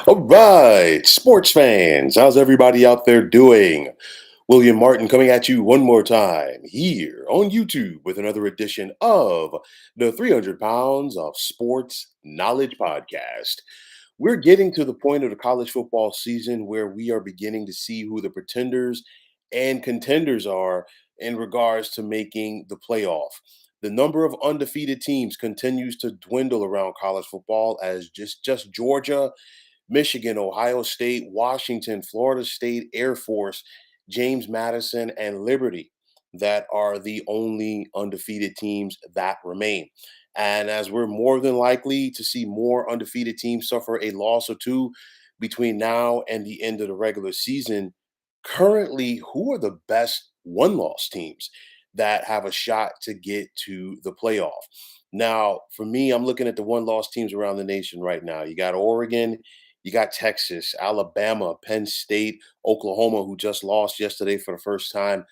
All right, sports fans, how's everybody out there doing? William Martin coming at you one more time here on YouTube with another edition of the 300 Pounds of Sports Knowledge Podcast. We're getting to the point of the college football season where we are beginning to see who the pretenders and contenders are in regards to making the playoff. The number of undefeated teams continues to dwindle around college football as just Georgia, Michigan, Ohio State, Washington, Florida State, Air Force, James Madison, and Liberty that are the only undefeated teams that remain. And as we're more than likely to see more undefeated teams suffer a loss or two between now and the end of the regular season, currently, who are the best one loss teams that have a shot to get to the playoff? Now, for me, I'm looking at the one loss teams around the nation right now. You got Oregon, you got Texas, Alabama, Penn State, Oklahoma, who just lost yesterday for the first time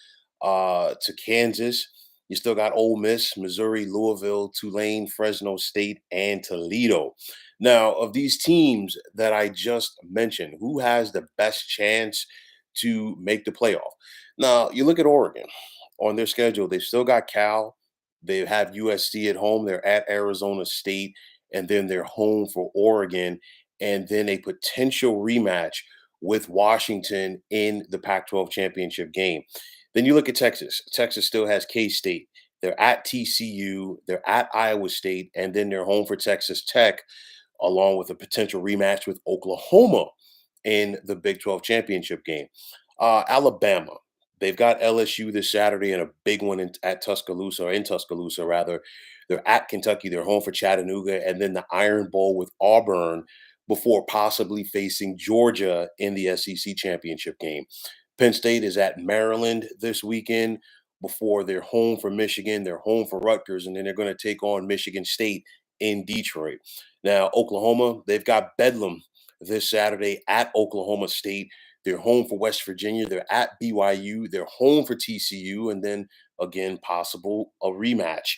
to Kansas. You still got Ole Miss, Missouri, Louisville, Tulane, Fresno State, and Toledo. Now, of these teams that I just mentioned, who has the best chance to make the playoff? Now, you look at Oregon on their schedule, they've still got Cal, they have USC at home, they're at Arizona State, and then they're home for Oregon and then a potential rematch with Washington in the Pac 12 championship game. Then you look at Texas. Texas still has K State. They're at TCU, they're at Iowa State, and then they're home for Texas Tech, along with a potential rematch with Oklahoma in the Big 12 championship game. Alabama, they've got LSU this Saturday and a big one at Tuscaloosa, or in Tuscaloosa, rather. They're at Kentucky, they're home for Chattanooga, and then the Iron Bowl with Auburn before possibly facing Georgia in the SEC championship game. Penn State is at Maryland this weekend before they're home for Michigan, they're home for Rutgers, and then they're going to take on Michigan State in Detroit. Now, Oklahoma, they've got Bedlam this Saturday at Oklahoma State. They're home for West Virginia. They're at BYU. They're home for TCU. And then again, possible a rematch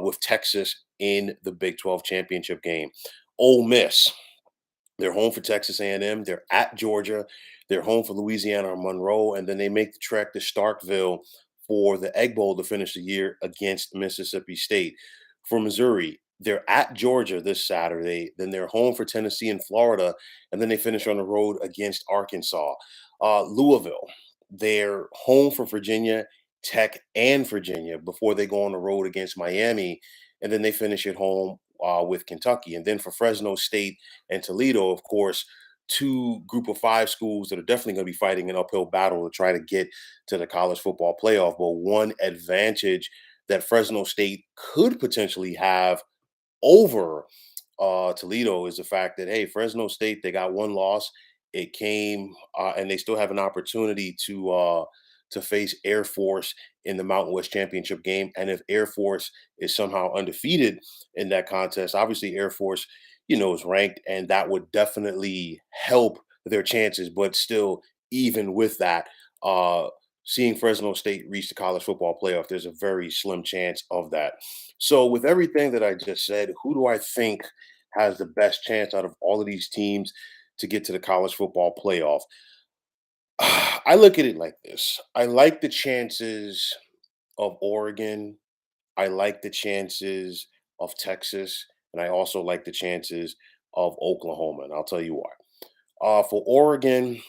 with Texas in the Big 12 championship game. Ole Miss, they're home for Texas A&M. They're at Georgia. They're home for Louisiana or Monroe, and then they make the trek to Starkville for the Egg Bowl to finish the year against Mississippi State. For Missouri, they're at Georgia this Saturday. Then they're home for Tennessee and Florida, and then they finish on the road against Arkansas. Louisville, they're home for Virginia Tech and Virginia before they go on the road against Miami, and then they finish at home with Kentucky. And then for Fresno State and Toledo, of course, two group of five schools that are definitely going to be fighting an uphill battle to try to get to the college football playoff. But one advantage that Fresno State could potentially have over Toledo is the fact that, hey, Fresno State, they got one loss. It came, and they still have an opportunity to face Air Force in the Mountain West Championship game. And if Air Force is somehow undefeated in that contest, obviously Air Force, is ranked, and that would definitely help their chances. But still, even with that, seeing Fresno State reach the college football playoff, there's a very slim chance of that. So, with everything that I just said, who do I think has the best chance out of all of these teams to get to the college football playoff? I look at it like this. I like the chances of Oregon. I like the chances of Texas. And I also like the chances of Oklahoma. And I'll tell you why. For Oregon,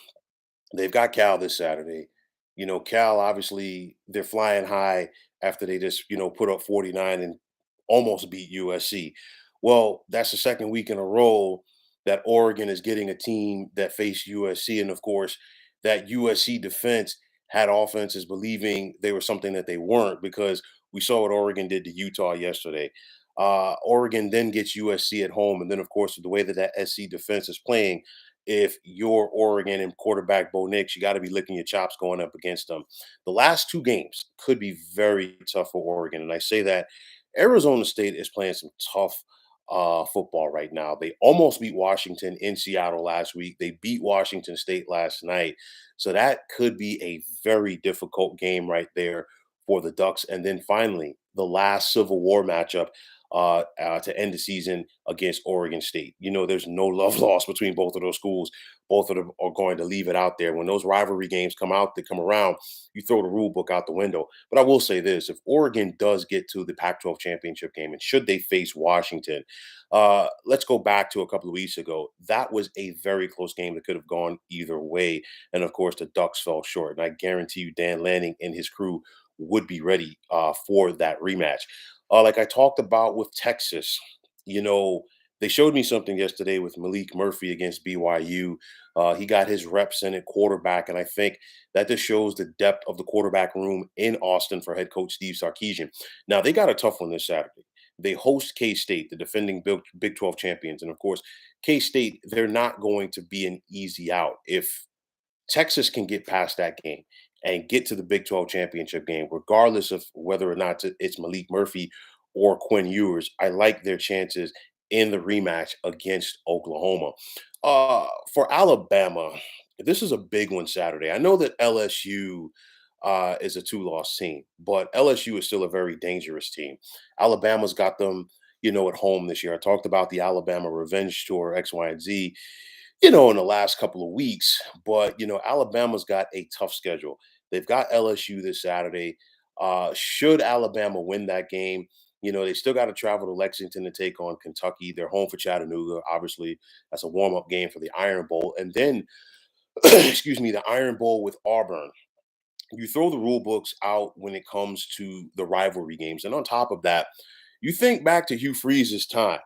they've got Cal this Saturday. Cal, obviously, they're flying high after they just, put up 49 and almost beat USC. Well, that's the second week in a row that Oregon is getting a team that faced USC. And of course, that USC defense had offenses believing they were something that they weren't, because we saw what Oregon did to Utah yesterday. Oregon then gets USC at home. And then, of course, with the way that SC defense is playing, if you're Oregon and quarterback Bo Nix, you got to be licking your chops going up against them. The last two games could be very tough for Oregon. And I say that Arizona State is playing some tough football right now. They almost beat Washington in Seattle last week. They beat Washington State last night. So that could be a very difficult game right there for the Ducks. And then finally, the last Civil War matchup. to end the season against Oregon State. There's no love lost between both of those schools. Both of them are going to leave it out there. When those rivalry games they come around, you throw the rule book out the window. But I will say this: if Oregon does get to the Pac-12 championship game, and should they face Washington, let's go back to a couple of weeks ago. That was a very close game that could have gone either way. And of course, the Ducks fell short. And I guarantee you, Dan Lanning and his crew would be ready for that rematch. Like I talked about with Texas, you know, they showed me something yesterday with Malik Murphy against BYU. He got his reps in at quarterback, and I think that just shows the depth of the quarterback room in Austin for head coach Steve Sarkisian. Now, they got a tough one this Saturday. They host K State, the defending Big 12 champions. And of course, K State, they're not going to be an easy out. If Texas can get past that game and get to the Big 12 championship game, regardless of whether or not it's Malik Murphy or Quinn Ewers. I like their chances in the rematch against Oklahoma. For Alabama, this is a big one Saturday. I know that LSU is a two-loss team, but LSU is still a very dangerous team. Alabama's got them, at home this year. I talked about the Alabama Revenge Tour, X, Y, and Z, in the last couple of weeks. But, Alabama's got a tough schedule. They've got LSU this Saturday. Should Alabama win that game, they still got to travel to Lexington to take on Kentucky. They're home for Chattanooga. Obviously, that's a warm up game for the Iron Bowl. And then, excuse me, the Iron Bowl with Auburn. You throw the rule books out when it comes to the rivalry games. And on top of that, you think back to Hugh Freeze's time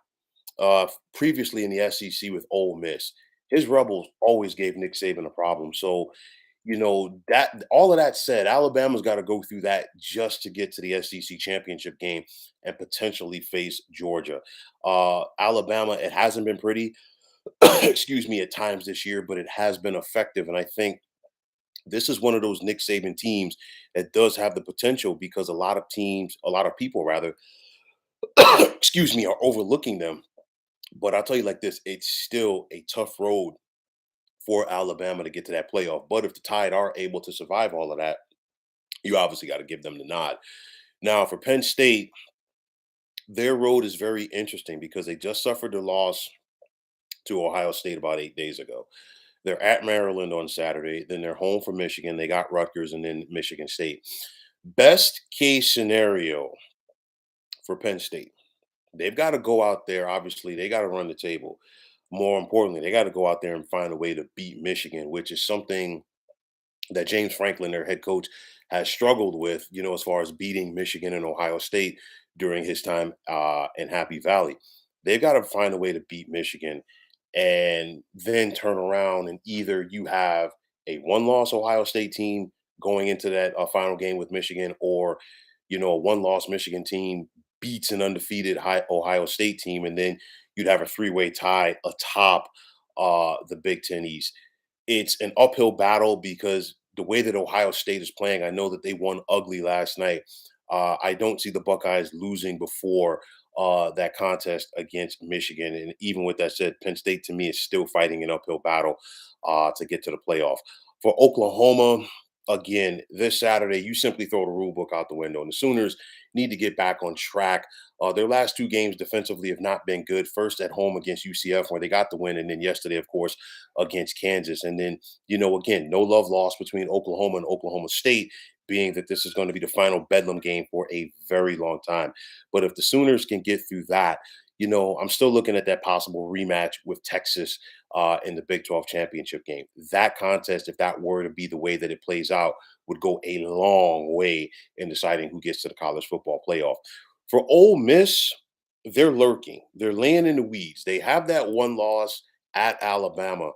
previously in the SEC with Ole Miss. His Rebels always gave Nick Saban a problem. So, that all of that said, Alabama's got to go through that just to get to the SEC championship game and potentially face Georgia. Alabama, it hasn't been pretty, excuse me, at times this year, but it has been effective. And I think this is one of those Nick Saban teams that does have the potential because a lot of people rather, excuse me, are overlooking them. But I'll tell you like this, it's still a tough road for Alabama to get to that playoff. But if the Tide are able to survive all of that, you obviously got to give them the nod. Now, for Penn State, their road is very interesting because they just suffered a loss to Ohio State about 8 days ago. They're at Maryland on Saturday. Then they're home for Michigan. They got Rutgers and then Michigan State. Best case scenario for Penn State, they've got to go out there. Obviously, they got to run the table. More importantly, they got to go out there and find a way to beat Michigan, which is something that James Franklin, their head coach, has struggled with, as far as beating Michigan and Ohio State during his time in Happy Valley. They've got to find a way to beat Michigan and then turn around and either you have a one-loss Ohio State team going into that final game with Michigan, or a one-loss Michigan team beats an undefeated Ohio State team, and then you'd have a three-way tie atop the Big Ten East. It's an uphill battle because the way that Ohio State is playing, I know that they won ugly last night. I don't see the Buckeyes losing before that contest against Michigan. And even with that said, Penn State to me is still fighting an uphill battle to get to the playoff. For Oklahoma, again, this Saturday, you simply throw the rule book out the window. And the Sooners need to get back on track. Their last two games defensively have not been good. First at home against UCF, where they got the win, and then yesterday, of course, against Kansas. And then, again, no love lost between Oklahoma and Oklahoma State, being that this is going to be the final Bedlam game for a very long time. But if the Sooners can get through that, I'm still looking at that possible rematch with Texas in the Big 12 championship game. That contest, if that were to be the way that it plays out, would go a long way in deciding who gets to the college football playoff. For Ole Miss, they're lurking. They're laying in the weeds. They have that one loss at Alabama.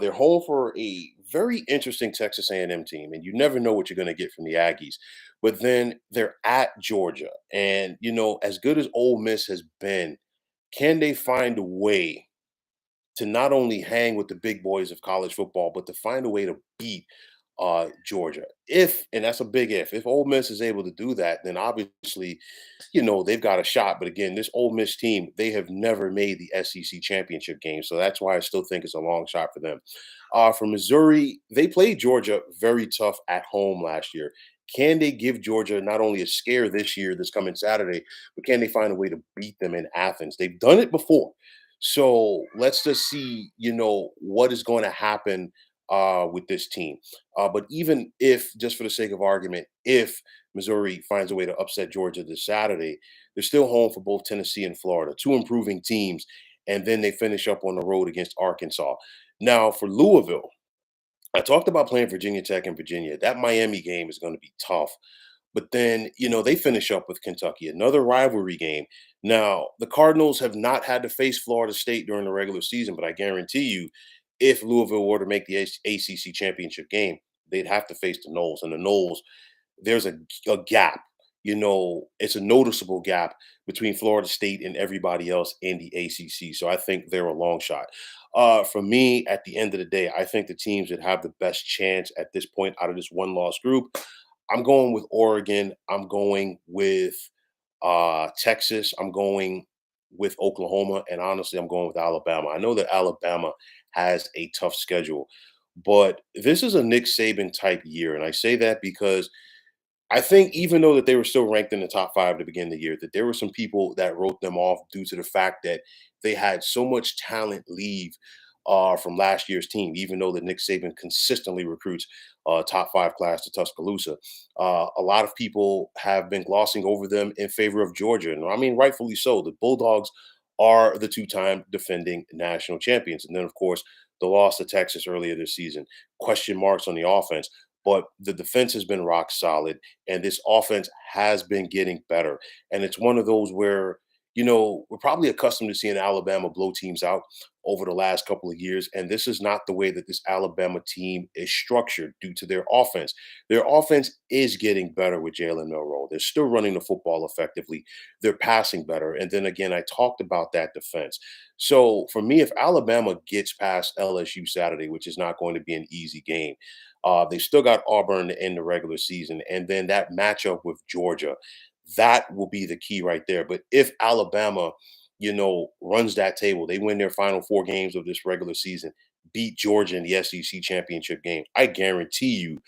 They're home for a very interesting Texas A&M team, and you never know what you're going to get from the Aggies. But then they're at Georgia, and as good as Ole Miss has been, can they find a way to not only hang with the big boys of college football, but to find a way to beat Georgia? And that's a big if Ole Miss is able to do that, then obviously, they've got a shot. But again, this Ole Miss team, they have never made the SEC championship game. So that's why I still think it's a long shot for them. For Missouri, they played Georgia very tough at home last year. Can they give Georgia not only a scare this year, this coming Saturday, but can they find a way to beat them in Athens? They've done it before. So let's just see, what is going to happen with this team. But even if, just for the sake of argument, if Missouri finds a way to upset Georgia this Saturday, they're still home for both Tennessee and Florida, two improving teams. And then they finish up on the road against Arkansas. Now, for Louisville, I talked about playing Virginia Tech and Virginia. That Miami game is going to be tough. But then, they finish up with Kentucky, another rivalry game. Now, the Cardinals have not had to face Florida State during the regular season, but I guarantee you, if Louisville were to make the ACC championship game, they'd have to face the Noles. And the Noles, there's a gap. It's a noticeable gap between Florida State and everybody else in the ACC. So I think they're a long shot. For me, at the end of the day, I think the teams that have the best chance at this point out of this one loss group, I'm going with Oregon. I'm going with Texas. I'm going with Oklahoma. And honestly, I'm going with Alabama. I know that Alabama has a tough schedule, but this is a Nick Saban type year. And I say that because I think even though that they were still ranked in the top 5 to begin the year, that there were some people that wrote them off due to the fact that they had so much talent leave from last year's team, even though that Nick Saban consistently recruits top 5 class to Tuscaloosa. A lot of people have been glossing over them in favor of Georgia. And I mean, rightfully so. The Bulldogs are the two-time defending national champions. And then, of course, the loss to Texas earlier this season. Question marks on the offense, but the defense has been rock solid, and this offense has been getting better. And it's one of those where, we're probably accustomed to seeing Alabama blow teams out over the last couple of years. And this is not the way that this Alabama team is structured due to their offense. Their offense is getting better with Jalen Milroe. They're still running the football effectively. They're passing better. And then again, I talked about that defense. So for me, if Alabama gets past LSU Saturday, which is not going to be an easy game, they still got Auburn in the regular season. And then that matchup with Georgia, that will be the key right there. But if Alabama, runs that table, they win their final 4 games of this regular season, beat Georgia in the SEC championship game, I guarantee you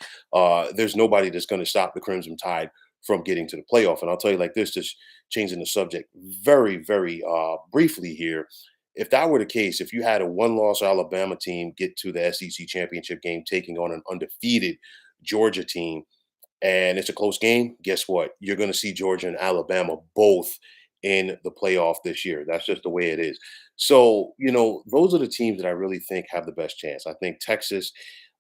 there's nobody that's going to stop the Crimson Tide from getting to the playoff. And I'll tell you like this, just changing the subject very, very briefly here. If that were the case, if you had a one-loss Alabama team get to the SEC championship game taking on an undefeated Georgia team, and it's a close game, guess what? You're going to see Georgia and Alabama both in the playoff this year. That's just the way it is. So, those are the teams that I really think have the best chance. I think Texas,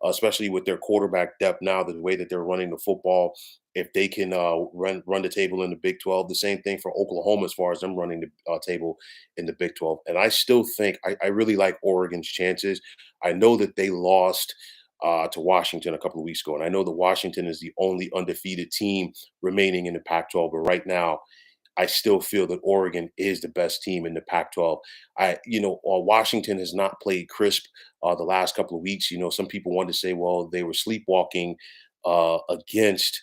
especially with their quarterback depth now, the way that they're running the football, if they can run the table in the Big 12, the same thing for Oklahoma as far as them running the table in the Big 12. And I still think I really like Oregon's chances. I know that they lost to Washington a couple of weeks ago. And I know that Washington is the only undefeated team remaining in the Pac 12. But right now, I still feel that Oregon is the best team in the Pac-12. Washington has not played crisp the last couple of weeks. Some people want to say, well, they were sleepwalking against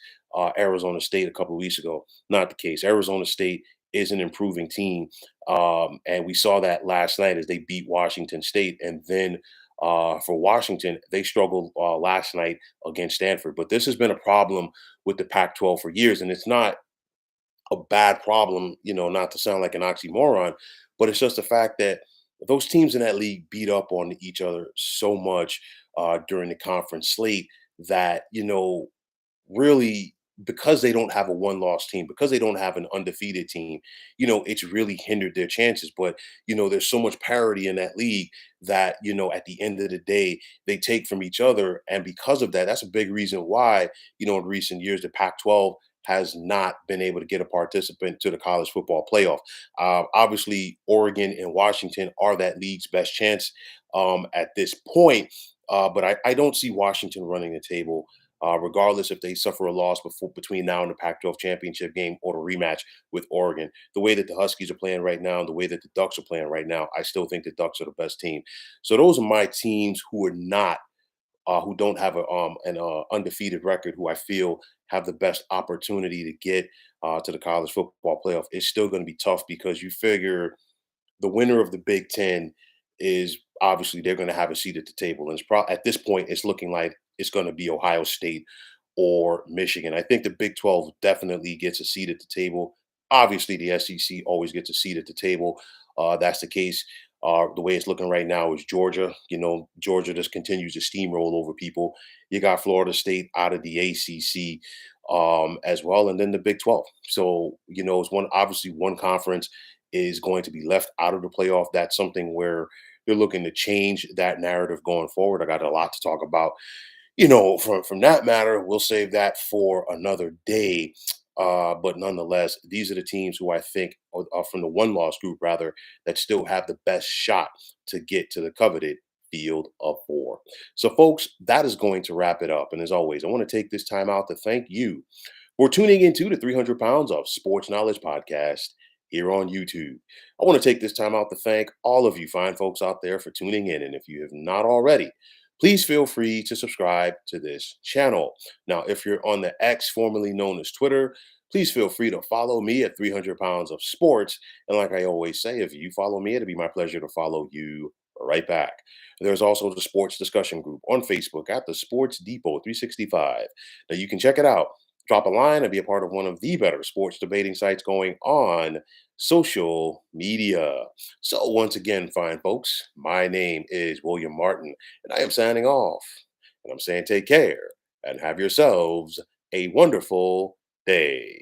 Arizona State a couple of weeks ago. Not the case. Arizona State is an improving team, and we saw that last night as they beat Washington State. And then for Washington, they struggled last night against Stanford. But this has been a problem with the Pac-12 for years, and it's not a bad problem, not to sound like an oxymoron, but it's just the fact that those teams in that league beat up on each other so much during the conference slate that, really because they don't have a one-loss team, because they don't have an undefeated team, it's really hindered their chances. But, there's so much parity in that league that, at the end of the day, they take from each other. And because of that, that's a big reason why, in recent years, the Pac-12 has not been able to get a participant to the college football playoff. Obviously, Oregon and Washington are that league's best chance at this point. But I don't see Washington running the table regardless if they suffer a loss between now and the Pac-12 championship game or the rematch with Oregon. The way that the Huskies are playing right now, and the way that the Ducks are playing right now, I still think the Ducks are the best team. So those are my teams who don't have an undefeated record, who I feel have the best opportunity to get to the college football playoff. It's still going to be tough because you figure the winner of the Big Ten is obviously they're going to have a seat at the table, and at this point, it's looking like it's going to be Ohio State or Michigan. I think the Big 12 definitely gets a seat at the table. Obviously, the SEC always gets a seat at the table. That's the case. The way it's looking right now is Georgia. Georgia just continues to steamroll over people. You got Florida State out of the ACC as well, and then the Big 12. So it's one conference is going to be left out of the playoff. That's something where they're looking to change that narrative going forward. I got a lot to talk about from that matter. We'll save that for another day. But nonetheless, these are the teams who I think are from the one loss group, rather, that still have the best shot to get to the coveted field of four. So, folks, that is going to wrap it up. And as always, I want to take this time out to thank you for tuning into the 300 Pounds of Sports Knowledge podcast here on YouTube. I want to take this time out to thank all of you fine folks out there for tuning in. And if you have not already, please feel free to subscribe to this channel. Now, if you're on the X, formerly known as Twitter, please feel free to follow me at 300 Pounds of Sports. And like I always say, if you follow me, it'll be my pleasure to follow you right back. There's also the sports discussion group on Facebook at the Sports Depot 365. Now, you can check it out, drop a line, and be a part of one of the better sports debating sites going on social media. So, once again, fine folks, my name is William Martin, and I am signing off. And I'm saying take care and have yourselves a wonderful day.